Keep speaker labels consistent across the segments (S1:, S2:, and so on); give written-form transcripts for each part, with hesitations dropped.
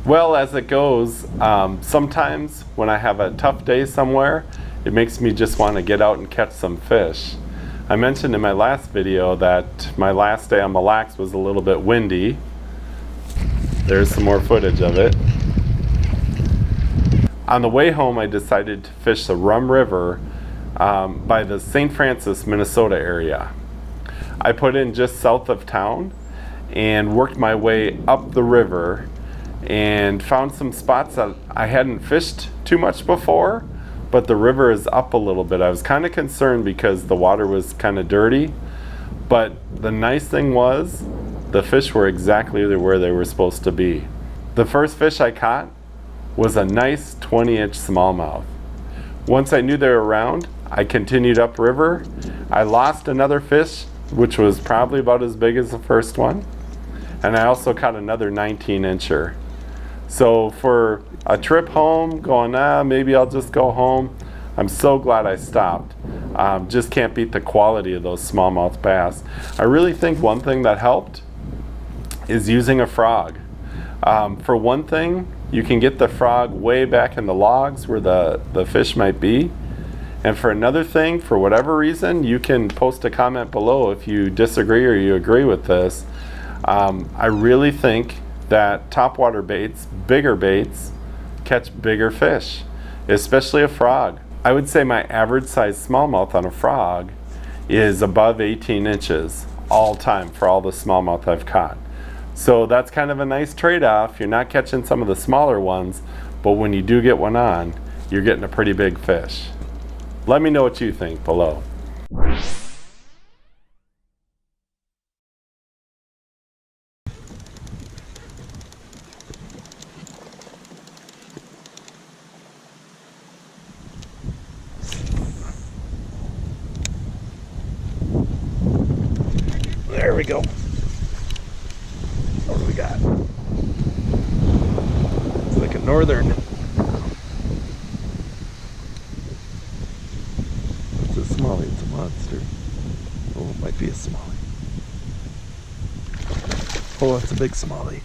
S1: Well, as it goes, sometimes when I have a tough day somewhere, it makes me just want to get out and catch some fish. I mentioned in my last video that my last day on Mille Lacs was a little bit windy. There's some more footage of it. On the way home, I decided to fish the Rum River by the St. Francis, Minnesota area. I put in just south of town and worked my way up the river and found some spots that I hadn't fished too much before, but the river is up a little bit. I was kind of concerned because the water was kind of dirty, but the nice thing was the fish were exactly where they were supposed to be. The first fish I caught was a nice 20-inch smallmouth. Once I knew they were around, I continued upriver. I lost another fish, which was probably about as big as the first one, and I also caught another 19-incher. So for a trip home, going, maybe I'll just go home, I'm so glad I stopped. Just can't beat the quality of those smallmouth bass. I really think one thing that helped is using a frog. For one thing, you can get the frog way back in the logs where the fish might be. And for another thing, for whatever reason, you can post a comment below if you disagree or you agree with this. I really think that topwater baits, bigger baits, catch bigger fish, especially a frog. I would say my average size smallmouth on a frog is above 18 inches all time for all the smallmouth I've caught. So that's kind of a nice trade-off. You're not catching some of the smaller ones, but when you do get one on, you're getting a pretty big fish. Let me know what you think below. There we go. What do we got? It's like a northern. It's a smallie, it's a monster. Oh, it might be a smallie. Oh, it's a big smallie.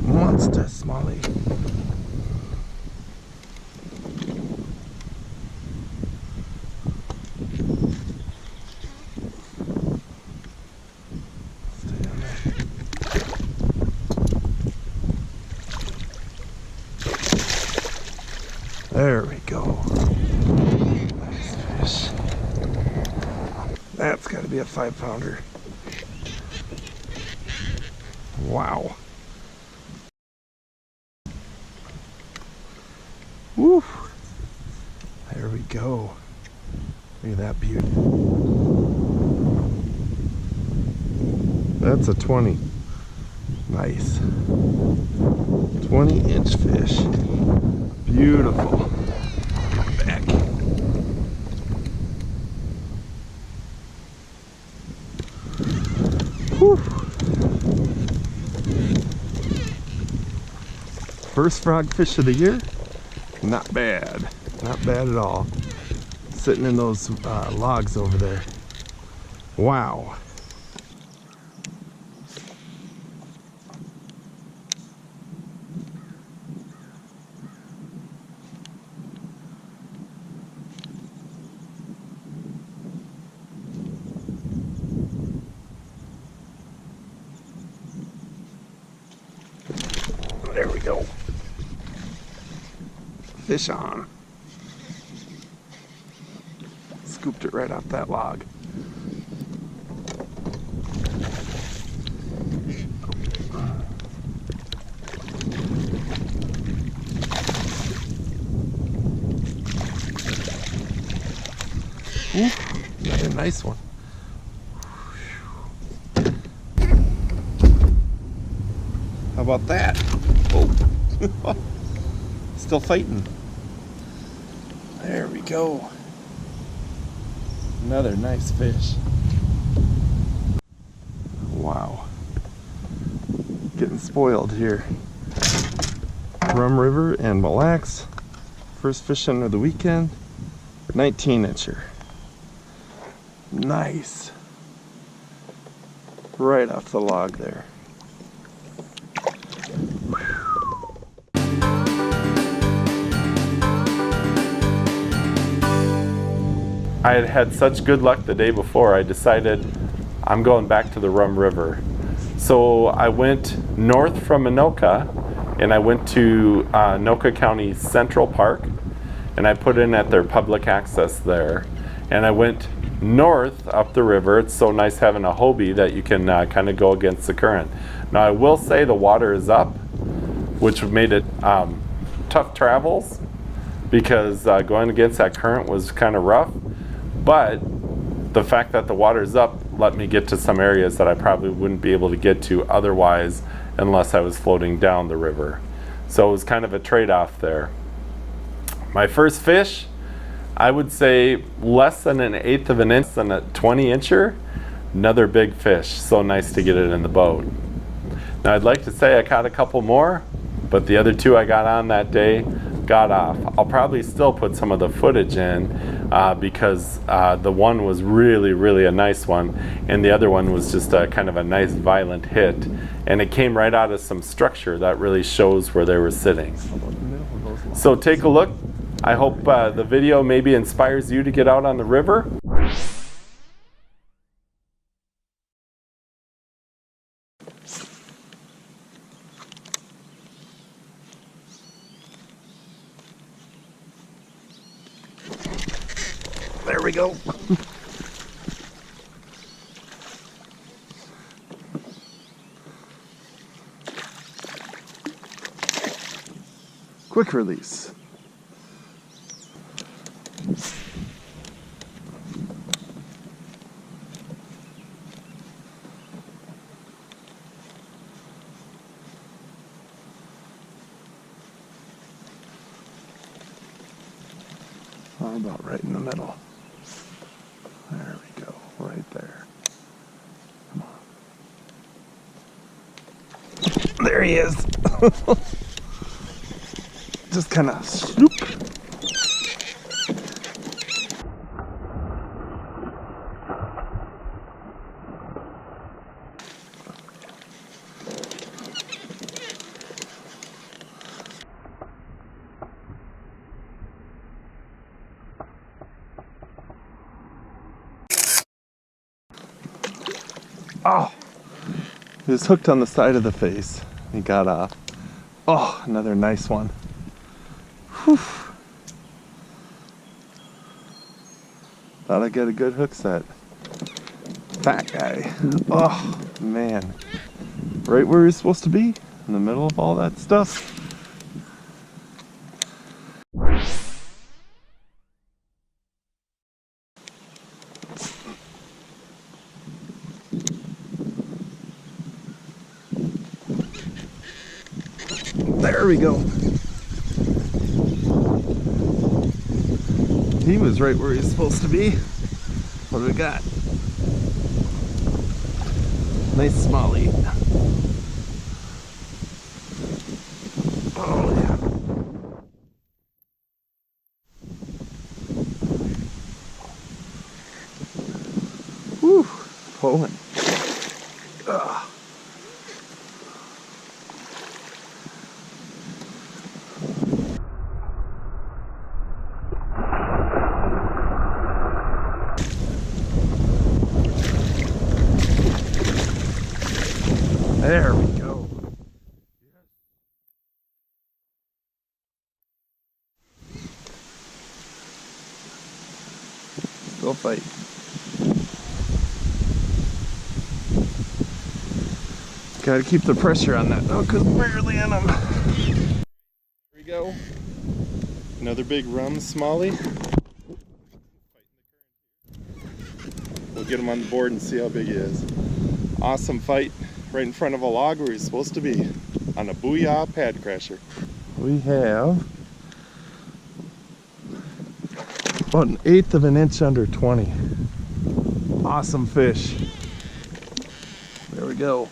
S1: Monster smallie. There we go. Nice fish. That's got to be a 5-pounder. Wow. Woo. There we go. Look at that beauty. That's a 20. Nice. 20-inch fish. Beautiful. Back. Whew. First frog fish of the year? Not bad. Not bad at all. Sitting in those logs over there. Wow. There we go. Fish on. Scooped it right off that log. Ooh, another nice one. How about that? Oh, still fighting. There we go. Another nice fish. Wow. Getting spoiled here. Rum River and Mille Lacs. First fishing of the weekend. 19-incher. Nice. Right off the log there. I had had such good luck the day before, I decided I'm going back to the Rum River. So I went north from Anoka, and I went to Anoka County Central Park, and I put in at their public access there. And I went north up the river. It's so nice having a Hobie that you can kind of go against the current. Now I will say the water is up, which made it tough travels, because going against that current was kind of rough. But the fact that the water's up let me get to some areas that I probably wouldn't be able to get to otherwise unless I was floating down the river. So it was kind of a trade-off there. My first fish, I would say less than 1/8 of an inch, than a 20-incher. Another big fish. So nice to get it in the boat. Now I'd like to say I caught a couple more, but the other two I got on that day got off. I'll probably still put some of the footage in because the one was really a nice one, and the other one was just a kind of a nice violent hit, and it came right out of some structure that really shows where they were sitting. So take a look. I hope the video maybe inspires you to get out on the river. There we go.
S2: Quick release. How about right in the middle? There we go, right there. Come on. There he is. Just kind of swoop. Oh, he was hooked on the side of the face. He got off. Oh, another nice one. Whew. Thought I'd get a good hook set. Fat guy. Oh, man. Right where he's supposed to be, in the middle of all that stuff. There we go. He was right where he's supposed to be. What do we got? Nice smallie. Oh yeah. Whew, pulling. Ugh. There we go. Go fight. Gotta keep the pressure on that though, because barely in them. There we go. Another big rum smallie. We'll get him on the board and see how big he is. Awesome fight. Right in front of a log where he's supposed to be, on a booyah pad crasher. We have about 1/8 of an inch under 20. Awesome fish. There we go.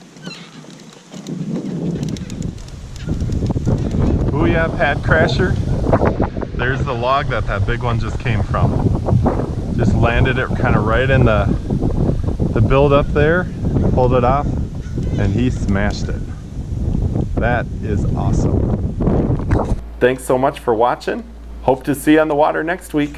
S2: Booyah pad crasher. There's the log that big one just came from. Just landed it kind of right in the build up there, pulled it off, and he smashed it. That is awesome.
S1: Thanks so much for watching. Hope to see you on the water next week.